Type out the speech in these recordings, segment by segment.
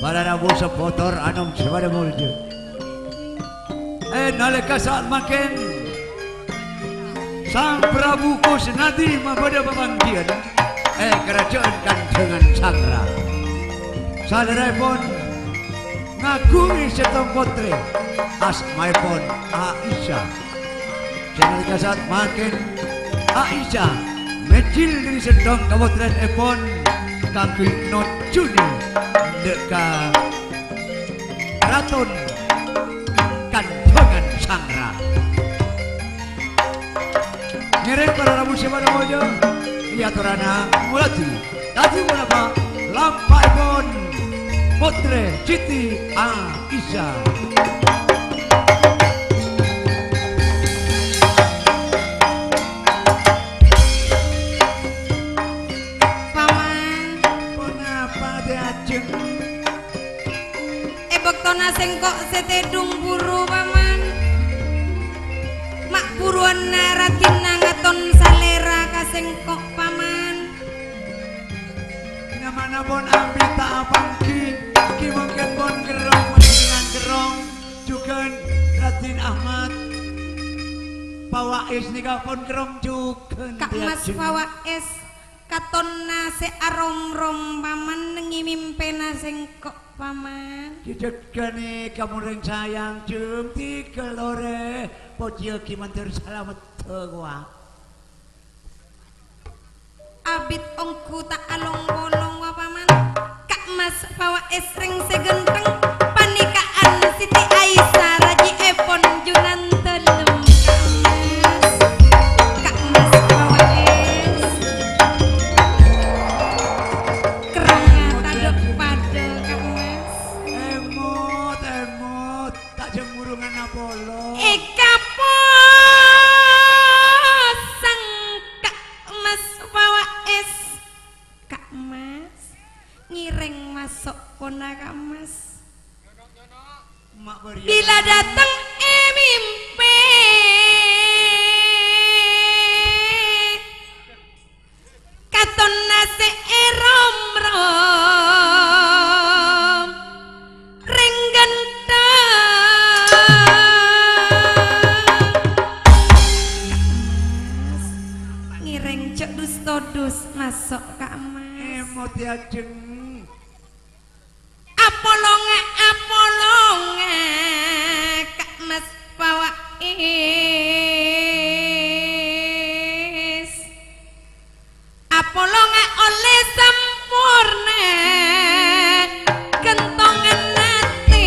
para rabu sepotor anom sepada mulju nalika saat makin Sang Prabu Kusnadi mapada pemanggian kerajaan Kandengan Sangra saderepun ngagumi setong putri asmaipun Aisyah nalika saat makin Aisyah mecil dari sedang kawatren epon kangge nocuni deka Raton Kandengan Sangra ngereng para rabu sepada mojo iya torana mulati tadi mulapa lampai pon Putri Siti Aisyah sing kok setedung buru paman mak buruan naratin nangaton salera kasing kok paman ngamana pun ambita apangki ki mungkin pun gerong dengan gerong juga Ratin Ahmad Pawais nika pun gerong juga Kak Mas Pawais katon nase arom-rom paman nengi mimpena sing kok paman Kidegane kamu ring sayang jum tiga lore pojil kimantir selamat tegwa abit ongku tak along bolong wa paman Kak Mas Pawais ring segenteng panikaan Siti Aisyah Raji Epon Junanten Kak Mas Pawais keranga tadok pada Kak Mas emot tak jemurungan Apollo Eka posang Kak Mas Pawais Kak Mas ngireng masuk pona Kak Mas bila datang mimpi katon nase rom-rom ring genteng ngireng cek dus-todus masuk Kak Mas emot ya jeng apolonge Kak Mas Pawais apolonge oleh sempurna kentongan nate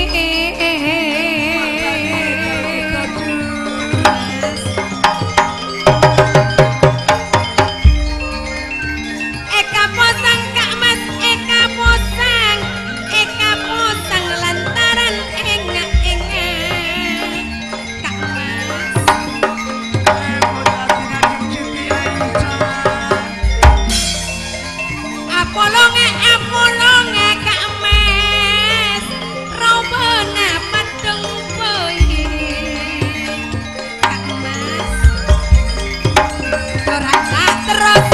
Eka posang Kak Mas Eka posang lantaran enga-enga Kak Mas apolonge Kak Mas robona padeng boy Kak Mas ora tak terus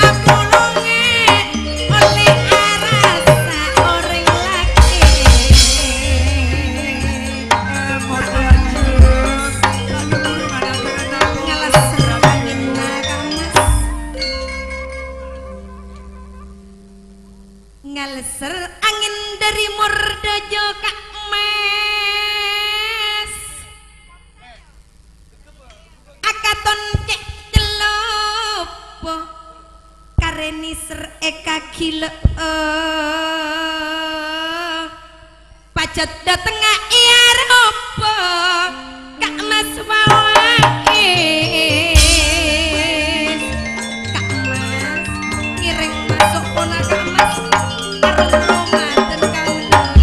apolonge oleh arasa orang laki ngalas serangin Kak Mas ngaleser angin dari Mordojo Kak Mas akaton cek celopo kareni ser eka gila pacet dateng iya ropo Kak Mas Pawais Kak Mas ngiring masuk pona Kak Mas karung romanten kanggo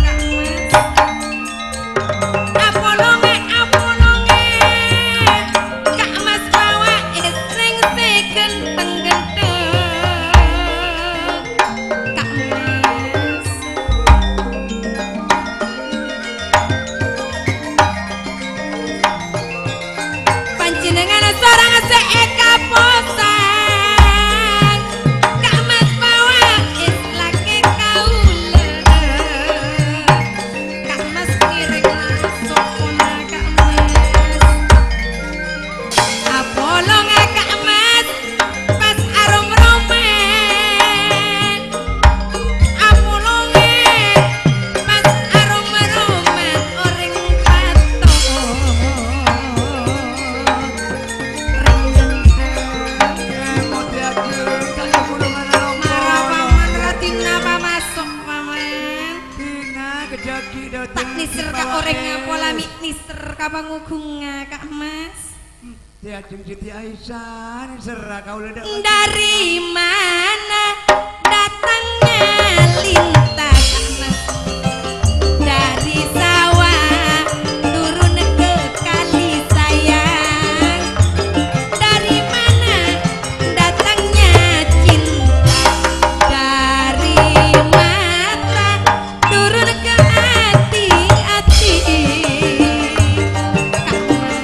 Kak Mas apolonge Kak Mas Pawais ring segenteng-genteng Kak Mas panjenengan seorang Tak niser ka oreng pola mik niser ka pangugunga Kak Mas. Diajeng Siti Aisyah niser kaula dak. Dari mana datangnya lintah Kak Mas? Dari sawah turun ke kali sayang. Dari mana datangnya cinta? Dari mata turun ke hati-hati. Kak Mas.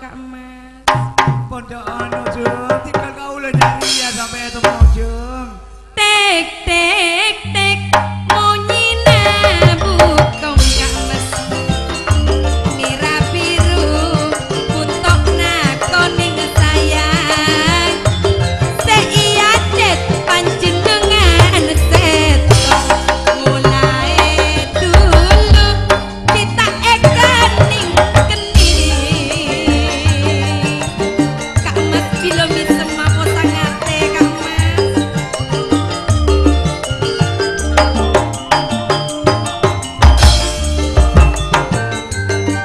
Kak Mas. Pondok anu Jeng, tinggal kaula nyari ya sampai temu Jeng. Tek tek tek munyi nabukong Kak Mas. Mira biru putok nakoning sayang. Seiya cet panjenengan seto mulai dulu kita ekaning keni. Kak Mas bila bisa mau sangate Kak Mas.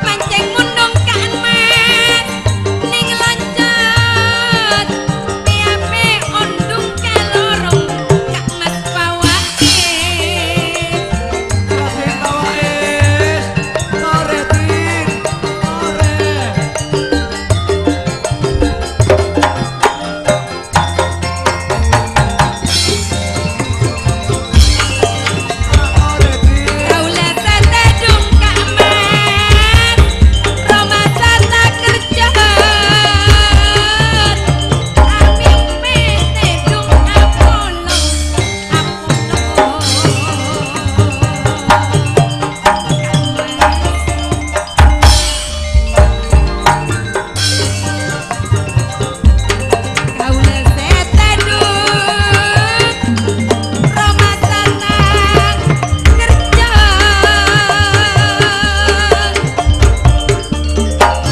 Pancing mundung Kak Mas ning loncat tiape ondung kalorong Kak Mas bawake. Kasih tawais, sore tin, sore. Sore tin. Kaula satedung Kak Mas, Roma sata kerja. Ami metedung Apollo, Kaula satedung Roma sata kerja.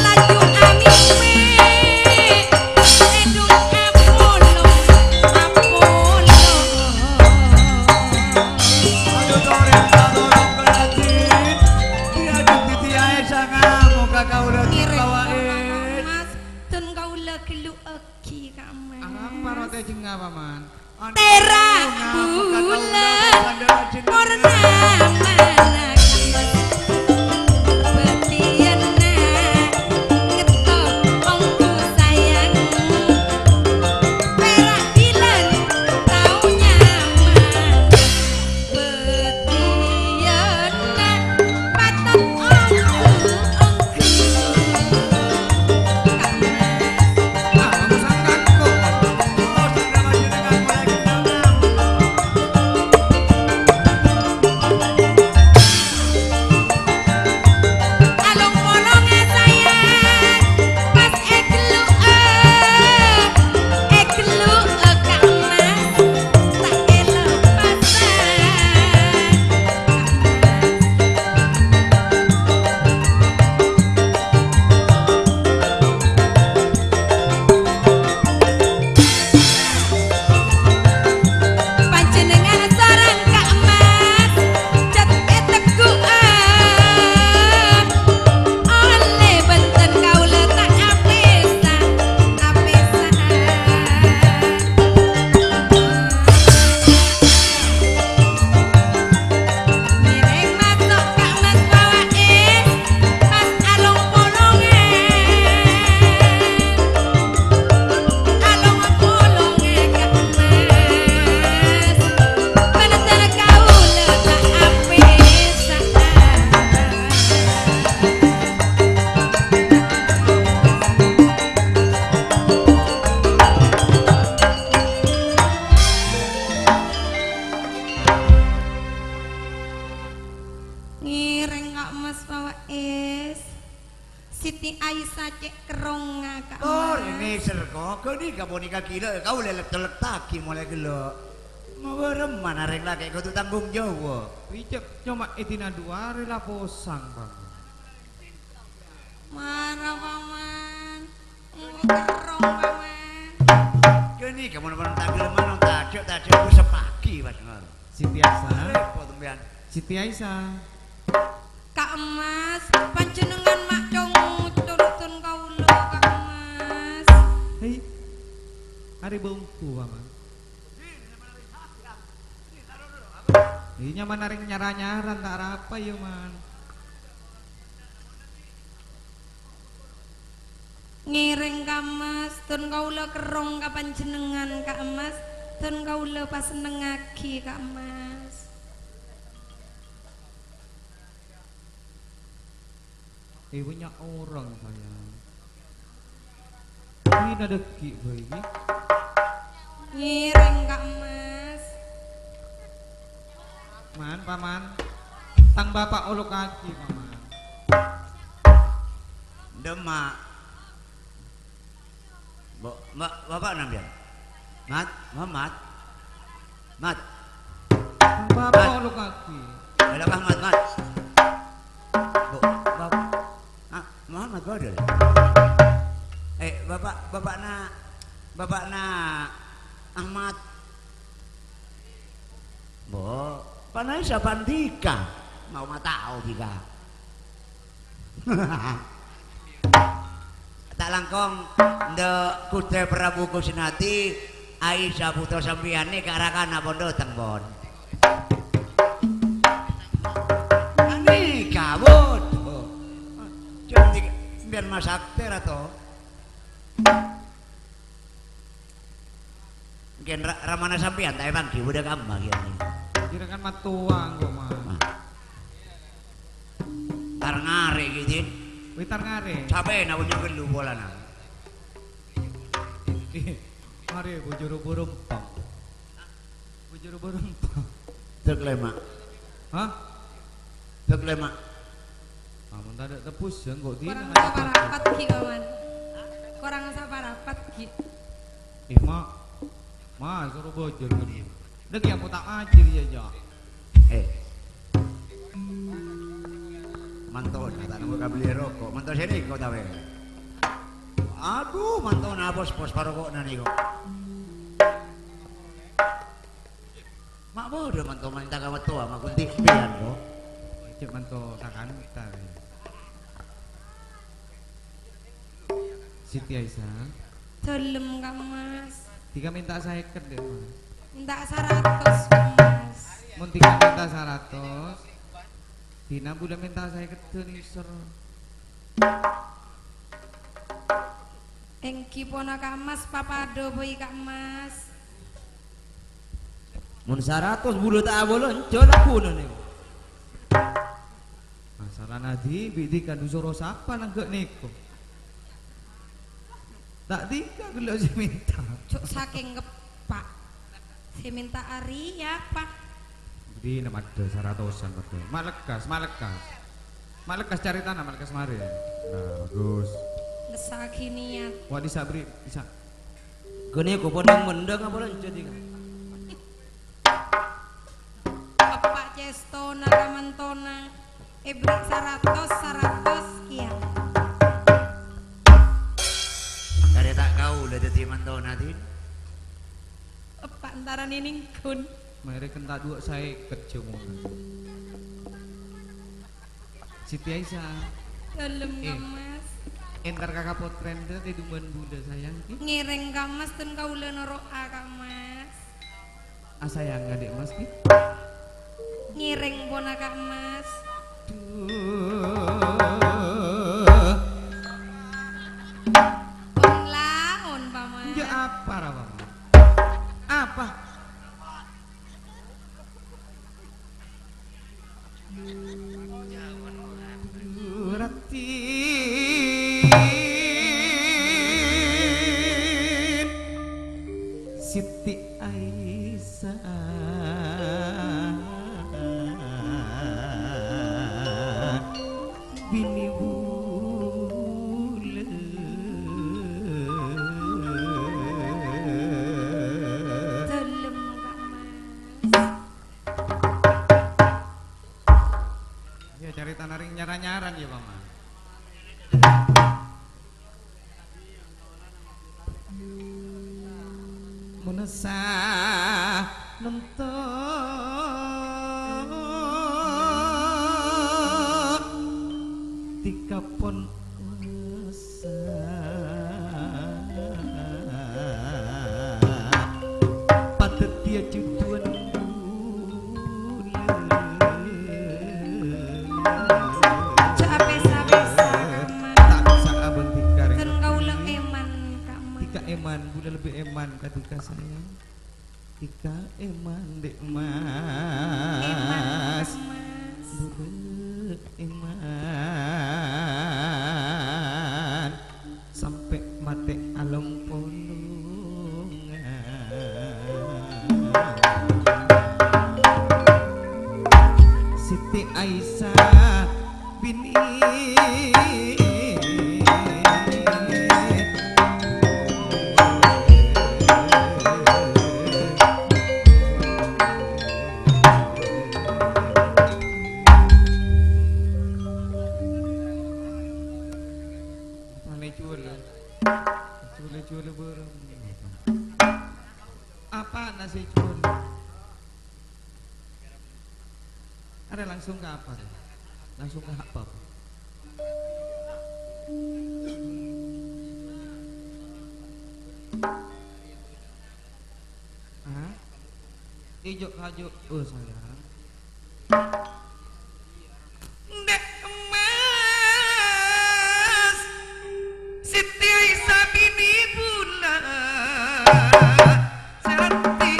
Laju ami metedung Apollo. Aduh sore tolong kelatin. Diajeng Siti Aisyah ngamuk ka kaula tawais. Mas, tun kaula gelu egi Kak Mas. Apa rote jeung apa man? Terak bulan purnama Betiana ngetok ongku sayang. Perak bilan tau nyaman. Betiana patok ongku. Kak Mas. Ah, kamu sangkan kok. Oh, sudah masih dengan mulai Ngireng Kak Mas Fawais. Siti Aisyah cek keronga Kak Oh, Mas. ini serko, kau ni kau nikah gila, kau lelek taki mulai gelo. Mau bereman areng lagi, kau tu tanggung jawab. Wijep cuma etina dua rela posang paman. Marah paman. Kerong paman. Kau ni kamu nak tak gelo mana tak cek aku sepagi pas ngal. Siti Aisyah. Repot tumbian. Siti Aisyah. Kak Mas, panjenengan mak congu turutun kaula Kak Mas. Hei. Hari bongku paman. Ini nyaman naring nyara-nyaran tak apa ya man. Ngiring Kak Mas, tun kaula kerong ka panjenengan Kak Mas. Tun kaula pasenengake Kak Mas. Banyak orang sayang. Ini ada ki bayi. Ngiring Kak Mas. Man, paman. Tang bapak olok kaki paman. Demak. Bapak nampian. Mat, Muhammad. Mat. Tang bapak olok kaki. Ada Ahmad, Mat. Bapak. Ah, Muhammad bodoh. Bapak na Ahmad. Bo, panai siapa Dika? Mau tahu Dika. Tak langkong ndek Kutre Prabu Kusinati Aisyah putra sampiane ke arah kana bondo tengbon. Ani kabut. Cantik biar masak ter atau mungkin ramana sampian tak emang ki udah kamba gini. Kira kan matuang kok man. Tar ngare gitu. Witar ngare. Capek na punya gelu bola na. Mari bujuru burempang. Bujuru burempang. Teklema. Hah? Teklema. Kamu tak ada tepus ya kok di. Kurang saparapat ki kawan. Kurang saparapat ki. Ma suruh bojor kan. Dek yang tak ajir ya ja. Mantau tak nak beli rokok. Mantau sini kau tahu. Aduh, mantau na bos parokok nani kok. Mak bodoh mantau minta kawat tua mak kunti pian kok. Cek manto takan tar. Siti Aisyah. Dalem Kak Mas. Tiga minta saya deh mas. Minta 100 Mas. Mun tiga minta 100. Dina bulan minta saya nih ser. Engki pona Kak Mas papado boy Kak Mas. Mun 100 bulu tak bolon coba kuno nih. Masalah nadi bidi kan dusoro sapa nang gak niko. Tak tiga gelo si minta. Cuk saking ngepak. Si minta ari ya Pak. Di nama ada 100-an betul. Malekas cari tanah, malekas mari. Bagus. Nesaki niat. Wah disabri bisa. Kene ko podang mendeng apa lanjut iki. Bapak Cestona Kamantona. Ebri 100 kian. Kare tak kau udah jadi mantau nanti. Bapak antara nining kun. Mari kenta dua saya kerja mau. Siti Aisyah. Dalem Kak Mas. Entar kakak potren deh di dumban bunda sayang. Ngiring Kak Mas dan kaula noroa Kak Mas. Sayang adik mas ki. Ngiring pona Kak Mas. On laon paman. Ya apa rawa? Apa? Ratin Siti Aisyah Ya cari tanah ring nyaran-nyaran ya paman. Munasa nonton tika pon patet dia jutuan eman, budak lebih eman ketika sayang tika eman dek mas budak eman sampai mate along polongan Siti Aisyah bini cule berem apa nasi cule ada langsung ke apa langsung ke apa Hah? Ijo kajo oh sayang Dek emas Siti Aisyah bini bulan Sarati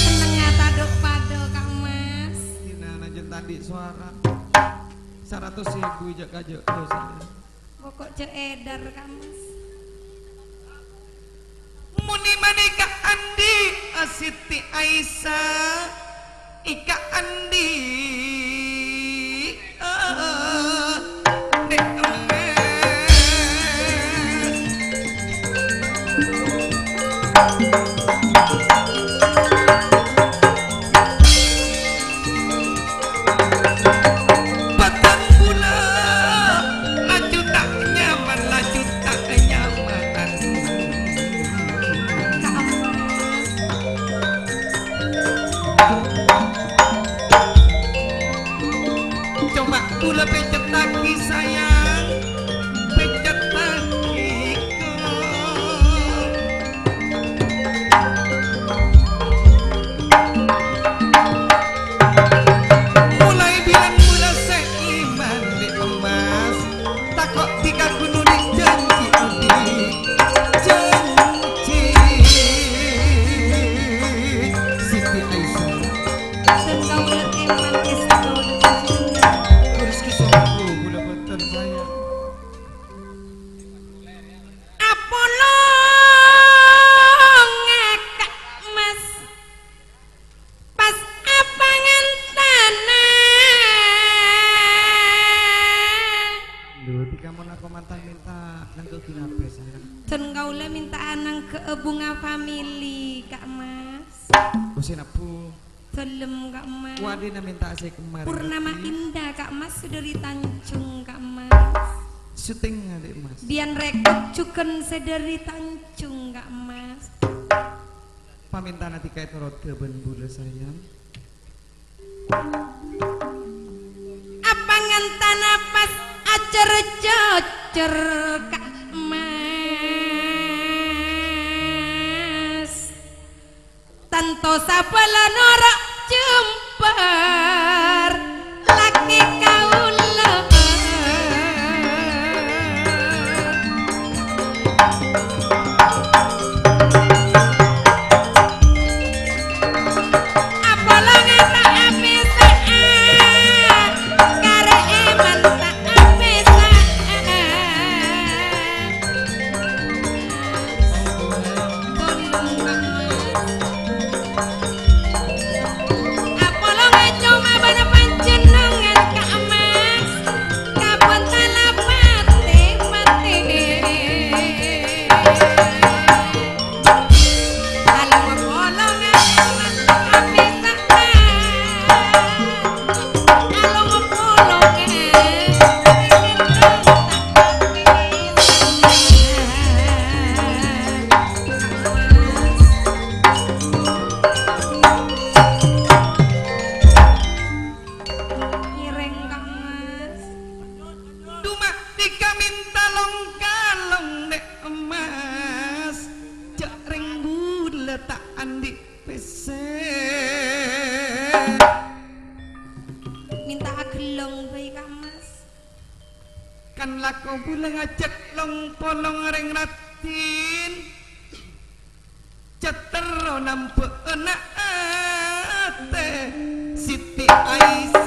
senengnya taduk pado Kak Mas Tina najen tadi suara 100.000 ijak kajo oh sayang pokok ceedar Kak Mas Muni manika Andi Siti Aisyah Ika Andi Dek Patang bulan laju tak nyaman laju tak nyaman Kak Mas coba kula pencet lagi sayang pencet lagi mulai bilang mula seiman di emas takut tiga kuno di janji janji Siti Aisyah dan kau iman kisah kau cinta harus kisahku gula betul sayang Apolong Kak Mas pas apa ngentana Duh, tika mau nak mantan minta nangkau kinape sayang dan kau minta anang ke bunga family Kak Mas Usin apu Telem Kak Mas Wadina minta saya kemarin Purnama Indah Kak Mas sudah di Tanjung Kak Mas syuting adik mas Dian rekod cuken sederi Tanjung Kak Mas paminta nanti kait rot ke ben bule sayang apa ngentana pas acer jocer Kak Mas tanto sabala norak jembar laki kaula apalong tak apisaan kare iman tak apisaan tolong Kak Mas apalong cuma bana panci minta agelong bae Kak Mas. Kan lako bula ngajak long polong reng ratin cetero nampu enak ate Siti Aisyah.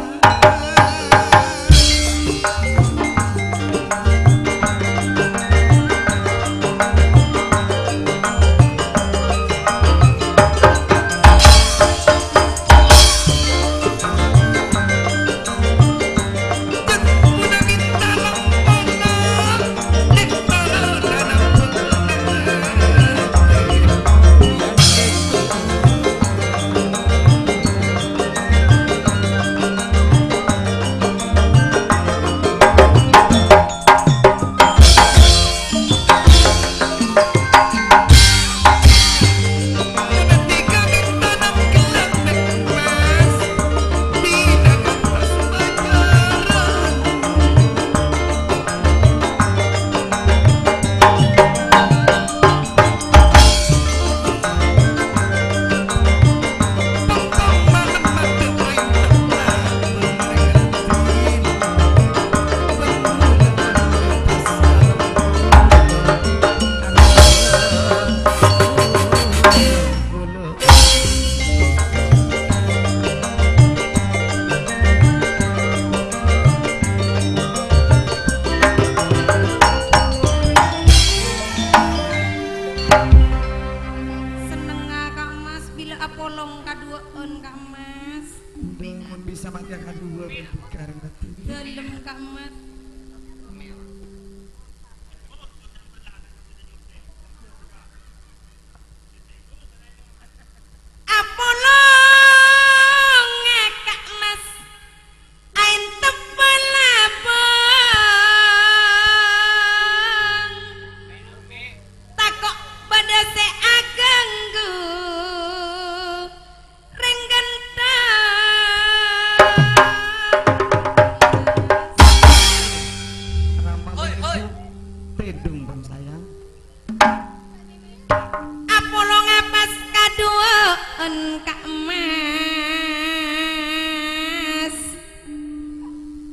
Apolong kaduaan Kak Mas. Bingung bisa mati yang kedua berbicara mati. Dalem Kak Mas. Apolong Kak Mas. Ain tebal abang. Takok badase aganggu. Tedung bang sayang. Apolong ngapas kaduaan Kak Mas.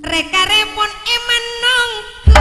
Reka repon eman nongku.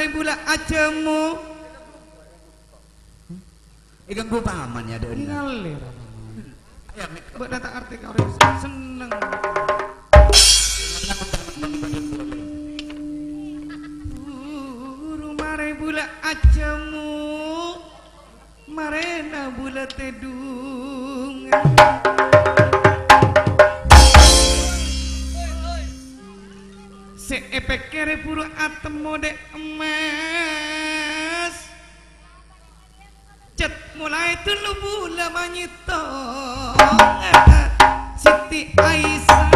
Bula acemu ikan bu paman ya ada ngalir Mbak tak arti kau seneng. Mare bula ajamu, marena bula tedung. Se epek kere puru atemo de emas. Cet mulai tulu bula manyito. Siti Aisyah.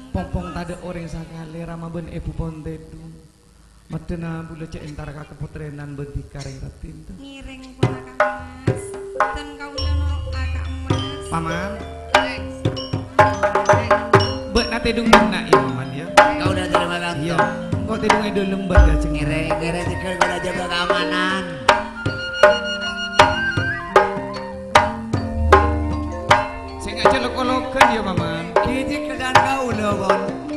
Pompong tade orang sakale rama ben ebu pontedu medena bule cek entar ka keputrenan benti kareng batin tu Ngiring pula Mas. Dan kaula norok kakak Mas. paman bet nate dung nak ya paman ya Kau udah terima kasih. iya kok tidung edo lembat ya ceng Ngere-ngere tikar pada jaga keamanan. sing aja lokolokan ya paman Kijik kedan kau lewon.